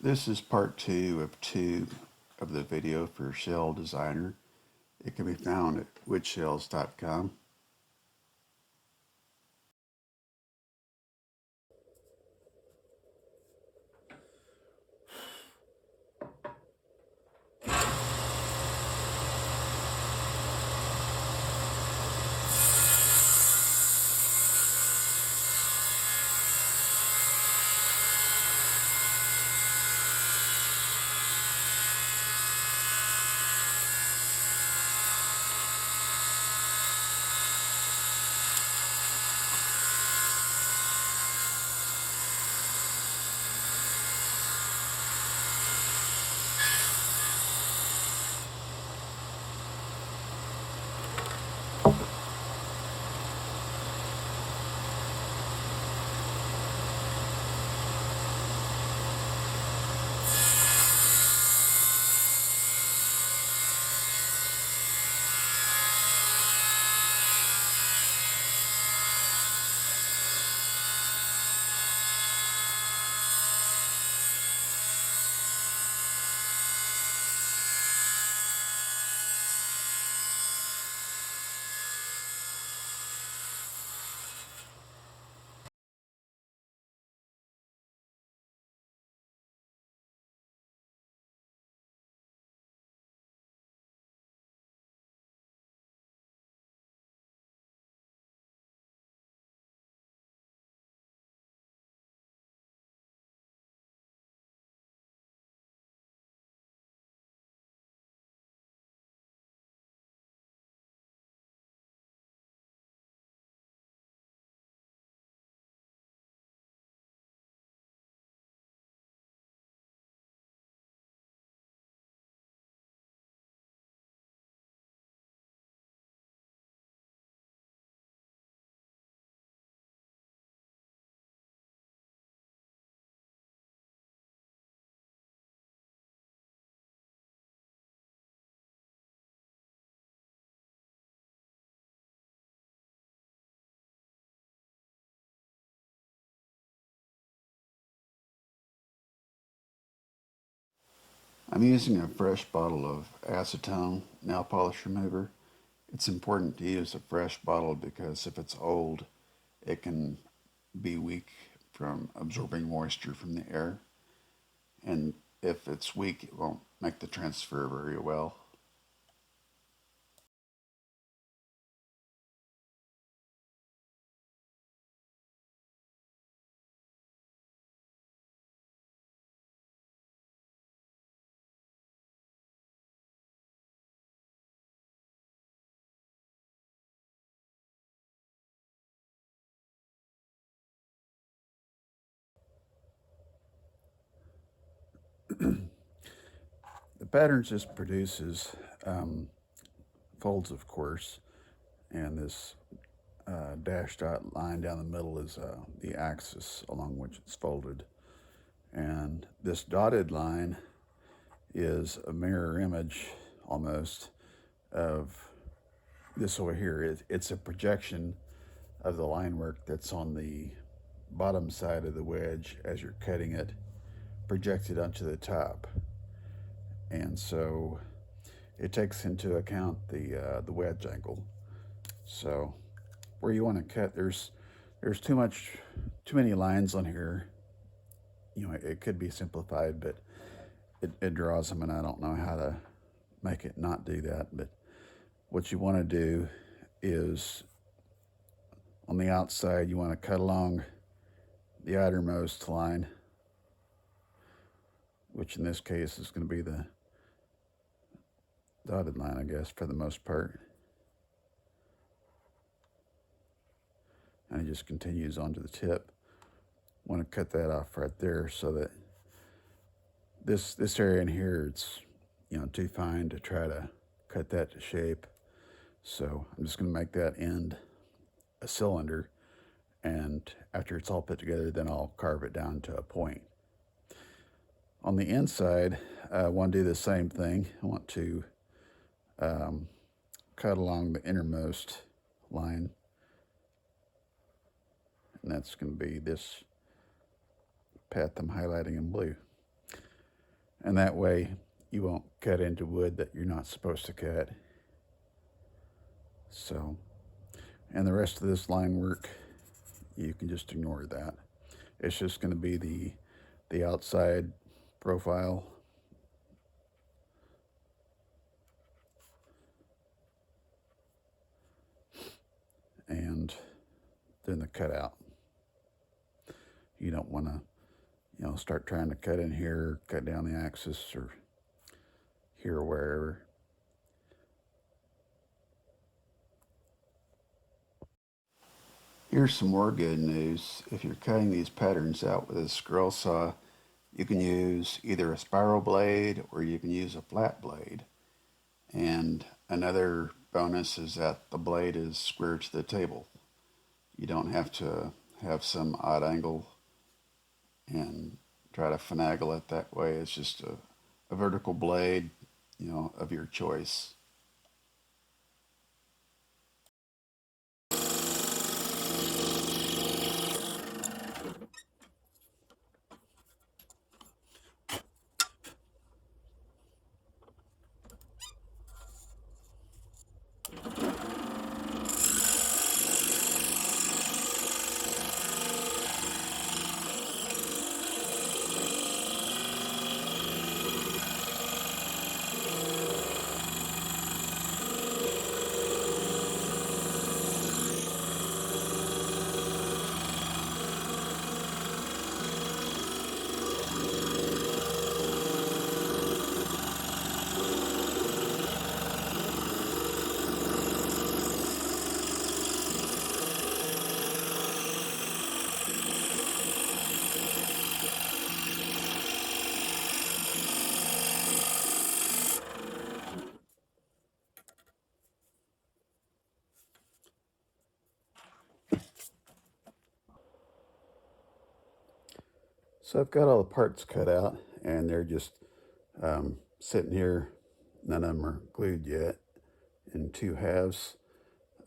This is part two of the video for Shell Designer. It can be found at woodshells.com. I'm using a fresh bottle of acetone nail polish remover. It's important to use a fresh bottle because if it's old, it can be weak from absorbing moisture from the air. And if it's weak, it won't make the transfer very well. The pattern just produces folds, of course, and this dashed dot line down the middle is the axis along which it's folded. And this dotted line is a mirror image almost of this over here. It's a projection of the line work that's on the bottom side of the wedge as you're cutting it, projected onto the top. And so it takes into account the wedge angle. So where you want to cut, there's too many lines on here. You know, it could be simplified, but it draws them, and I don't know how to make it not do that. But what you want to do is on the outside, you want to cut along the outermost line, which in this case is going to be the dotted line, I guess, for the most part. And it just continues onto the tip. Want to cut that off right there so that this area in here, it's too fine to try to cut that to shape. So I'm just going to make that end a cylinder, and after it's all put together, then I'll carve it down to a point. On the inside, I want to do the same thing. I want to cut along the innermost line, and that's going to be this path I'm highlighting in blue. And that way you won't cut into wood that you're not supposed to cut. So, and the rest of this line work, you can just ignore that. It's just going to be the outside profile and then the cutout. You don't want to, start trying to cut in here, cut down the axis, or here or wherever. Here's some more good news. If you're cutting these patterns out with a scroll saw, you can use either a spiral blade or you can use a flat blade. And another bonus is that the blade is square to the table. You don't have to have some odd angle and try to finagle it that way. It's just a vertical blade, of your choice. So I've got all the parts cut out and they're just sitting here. None of them are glued yet in two halves.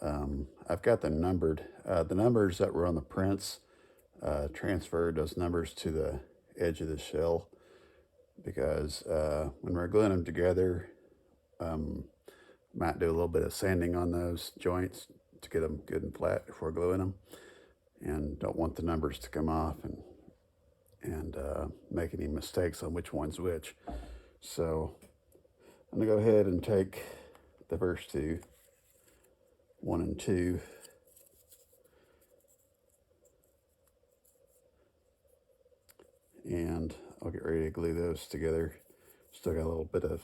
I've got them numbered. The numbers that were on the prints transferred those numbers to the edge of the shell because when we're gluing them together, might do a little bit of sanding on those joints to get them good and flat before gluing them, and don't want the numbers to come off and make any mistakes on which one's which. So I'm gonna go ahead and take the first two, 1 and 2, and I'll get ready to glue those together. Still got a little bit of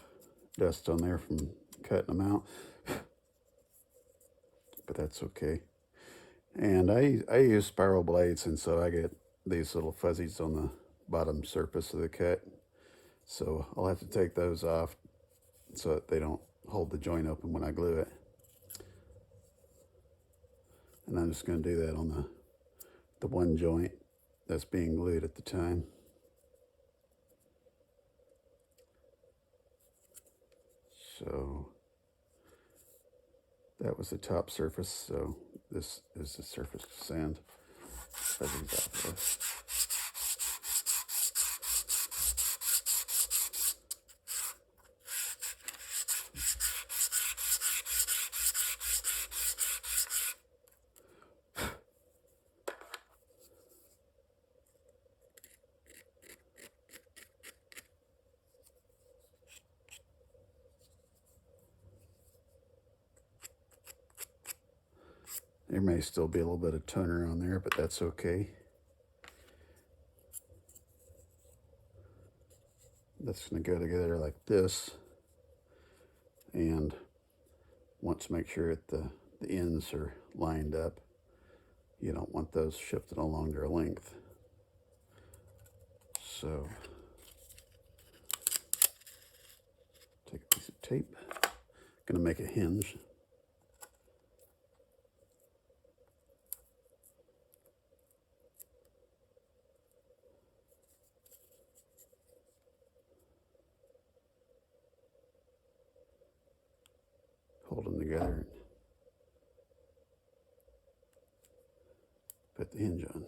dust on there from cutting them out, but that's okay. And I use spiral blades, and so I get these little fuzzies on the bottom surface of the cut. So I'll have to take those off so that they don't hold the joint open when I glue it. And I'm just going to do that on the one joint that's being glued at the time. So that was the top surface, so this is the surface to sand. Fuzzies off of. There may still be a little bit of toner on there, but that's okay. That's going to go together like this. And want to make sure that the ends are lined up. You don't want those shifted along their length. So take a piece of tape. Going to make a hinge. Hold them together. Put the hinge on.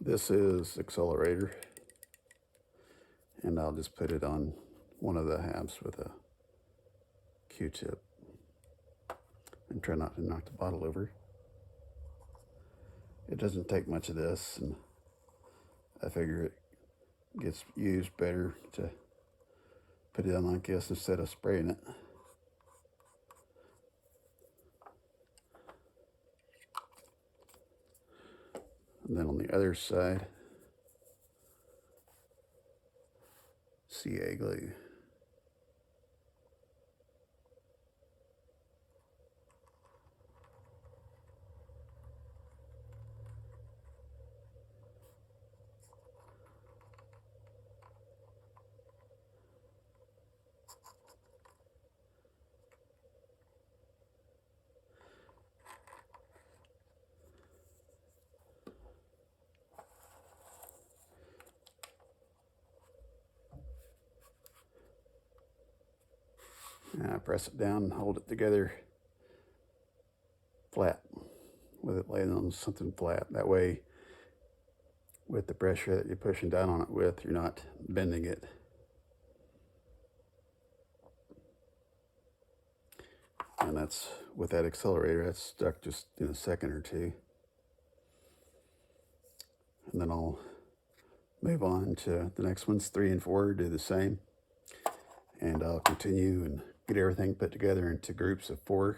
This is accelerator, and I'll just put it on one of the halves with a Q-tip and try not to knock the bottle over. It doesn't take much of this, and I figure it gets used better to put it on like this instead of spraying it. And then on the other side, CA glue. And I press it down and hold it together flat, with it laying on something flat. That way, with the pressure that you're pushing down on it with, you're not bending it. And that's, with that accelerator, that's stuck just in a second or two. And then I'll move on to the next ones. 3 and 4, do the same. And I'll continue and get everything put together into groups of 4.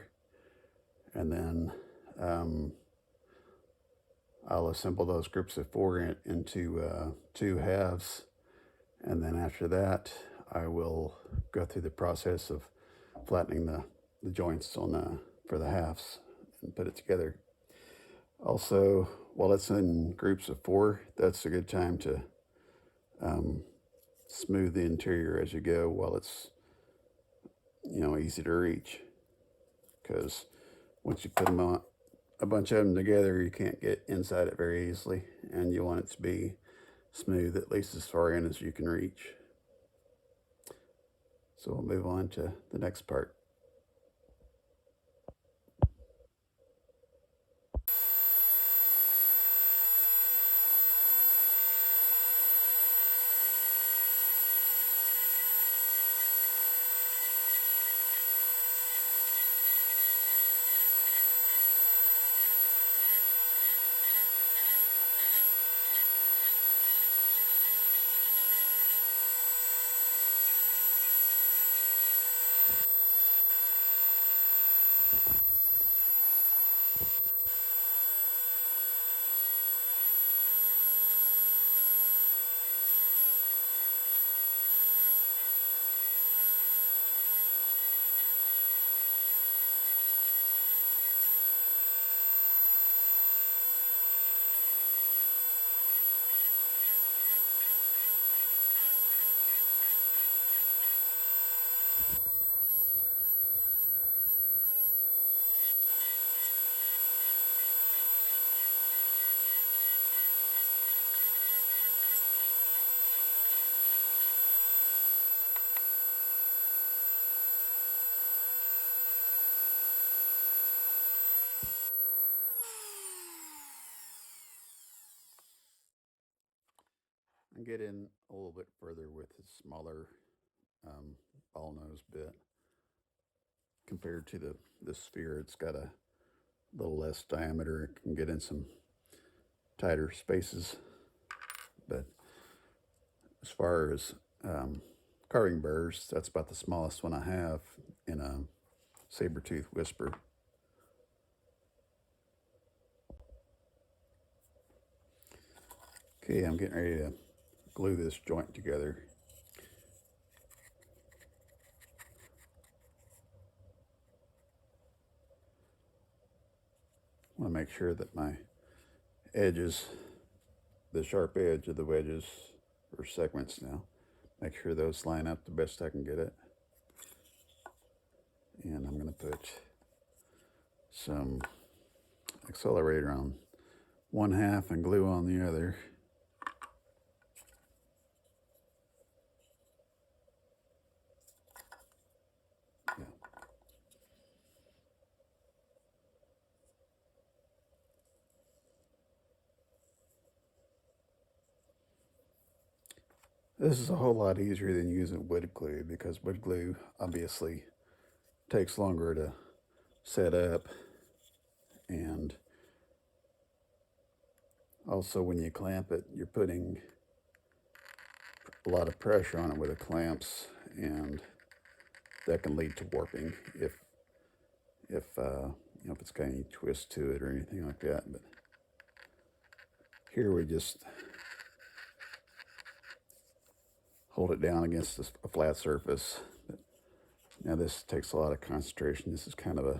And then I'll assemble those groups of 4 into 2 halves. And then after that, I will go through the process of flattening the joints on for the halves and put it together. Also, while it's in groups of 4, that's a good time to smooth the interior as you go while it's, easy to reach. Because once you put them on, a bunch of them together, you can't get inside it very easily, and you want it to be smooth at least as far in as you can reach. So we'll move on to the next part. And get in a little bit further with the smaller ball nose bit compared to the sphere. It's got a little less diameter. It can get in some tighter spaces. But as far as carving burrs, that's about the smallest one I have in a saber-tooth whisper. Okay, I'm getting ready to glue this joint together. I want to make sure that my edges, the sharp edge of the wedges or segments now, make sure those line up the best I can get it. And I'm going to put some accelerator on one half and glue on the other. Yeah. This is a whole lot easier than using wood glue because wood glue obviously takes longer to set up, and also when you clamp it, you're putting a lot of pressure on it with the clamps, and that can lead to warping if it's got any twist to it or anything like that. But here we just hold it down against a flat surface. Now this takes a lot of concentration. This is kind of a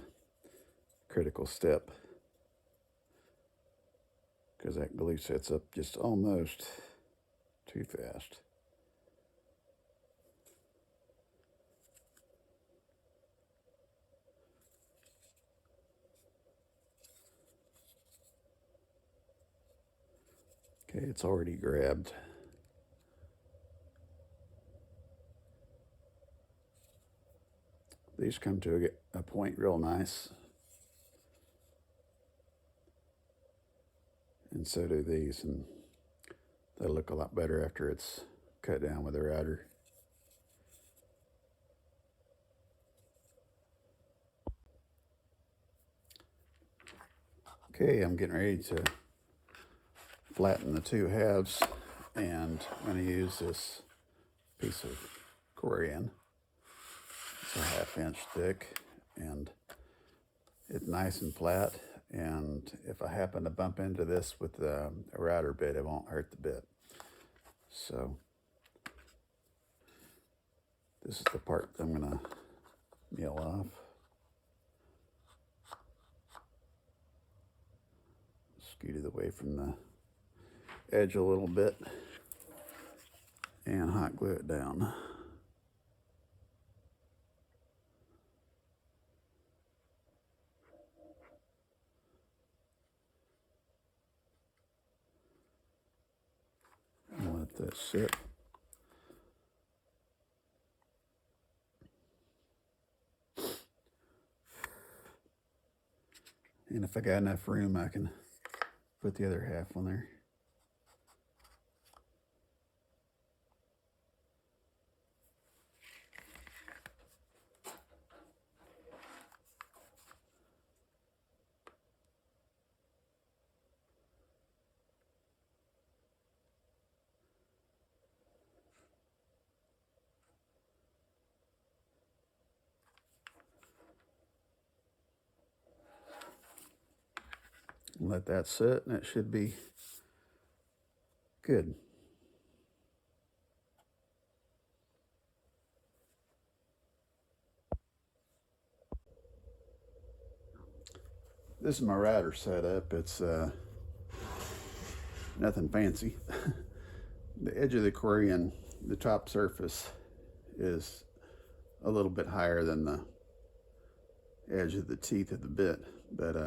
critical step because that glue sets up just almost too fast. Okay, it's already grabbed. These come to a point real nice. And so do these, and they look a lot better after it's cut down with a router. Okay, I'm getting ready to flatten the two halves, and I'm going to use this piece of corian. It's a 1/2 inch thick, and it's nice and flat. And if I happen to bump into this with a router bit, it won't hurt the bit. So this is the part that I'm going to mill off. Scoot it away from the edge a little bit and hot glue it down. And let that sit. And if I got enough room, I can put the other half on there. Let that sit, and it should be good. This is my router setup. It's nothing fancy. The edge of the corian, the top surface, is a little bit higher than the edge of the teeth of the bit, but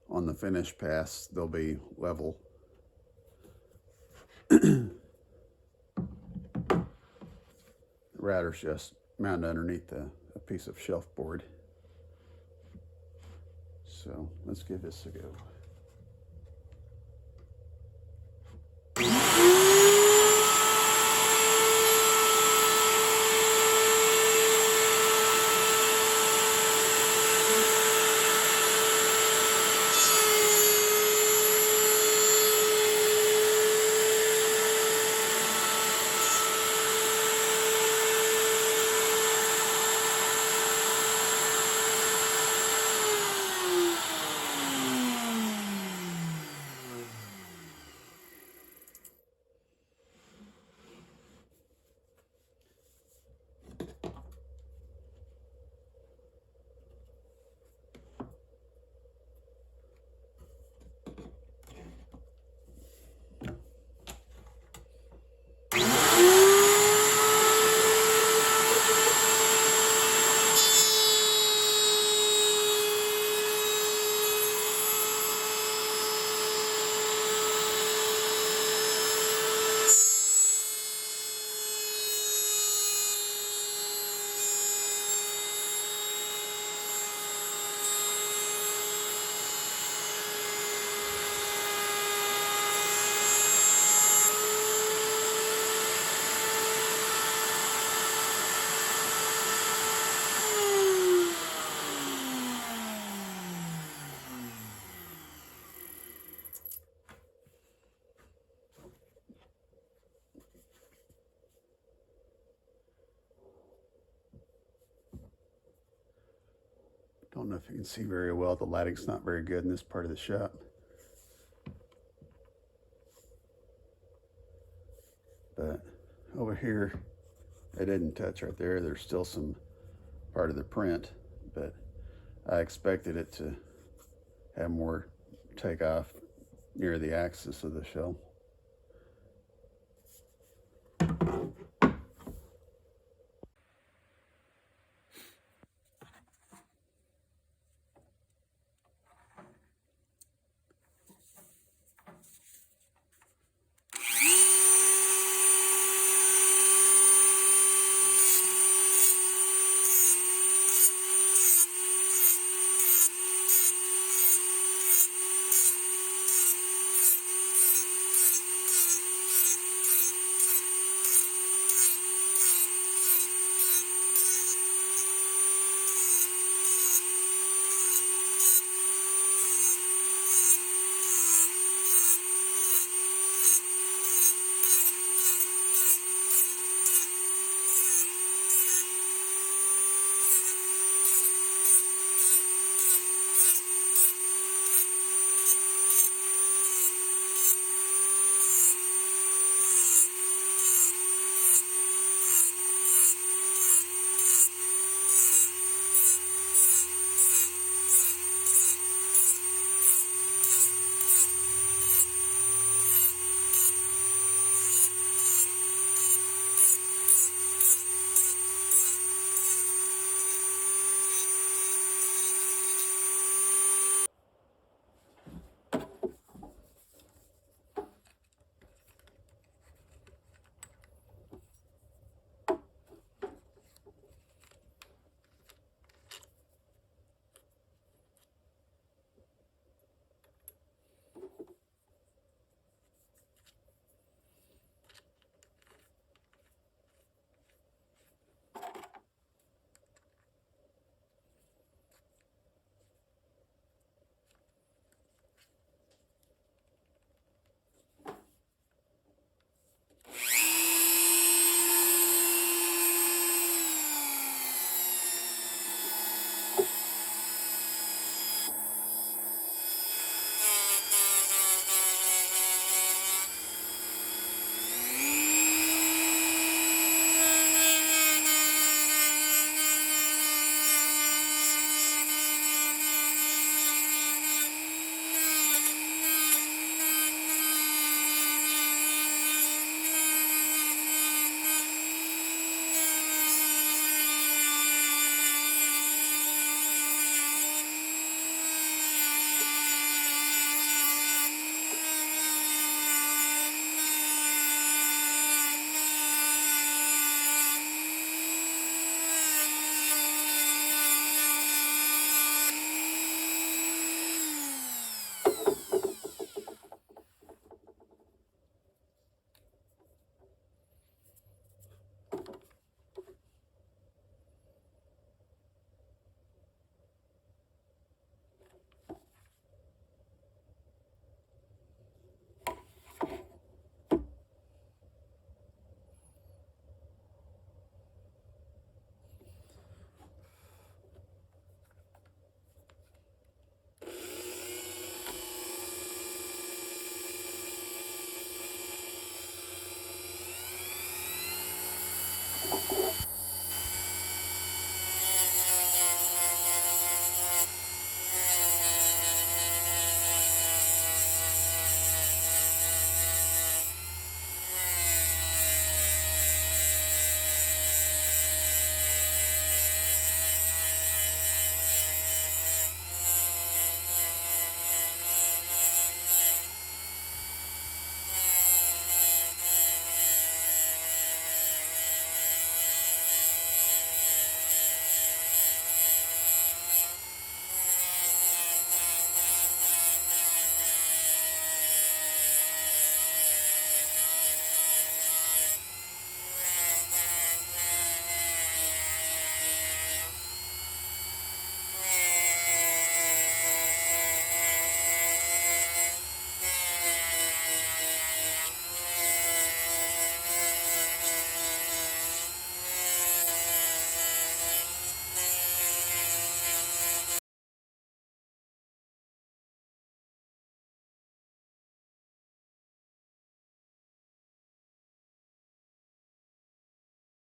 on the finish pass, they'll be level. The router's just mounted underneath a piece of shelf board. So let's give this a go. don't know if you can see very well. The lighting's not very good in this part of the shop. But over here, it didn't touch right there. There's still some part of the print, but I expected it to have more takeoff near the axis of the shell.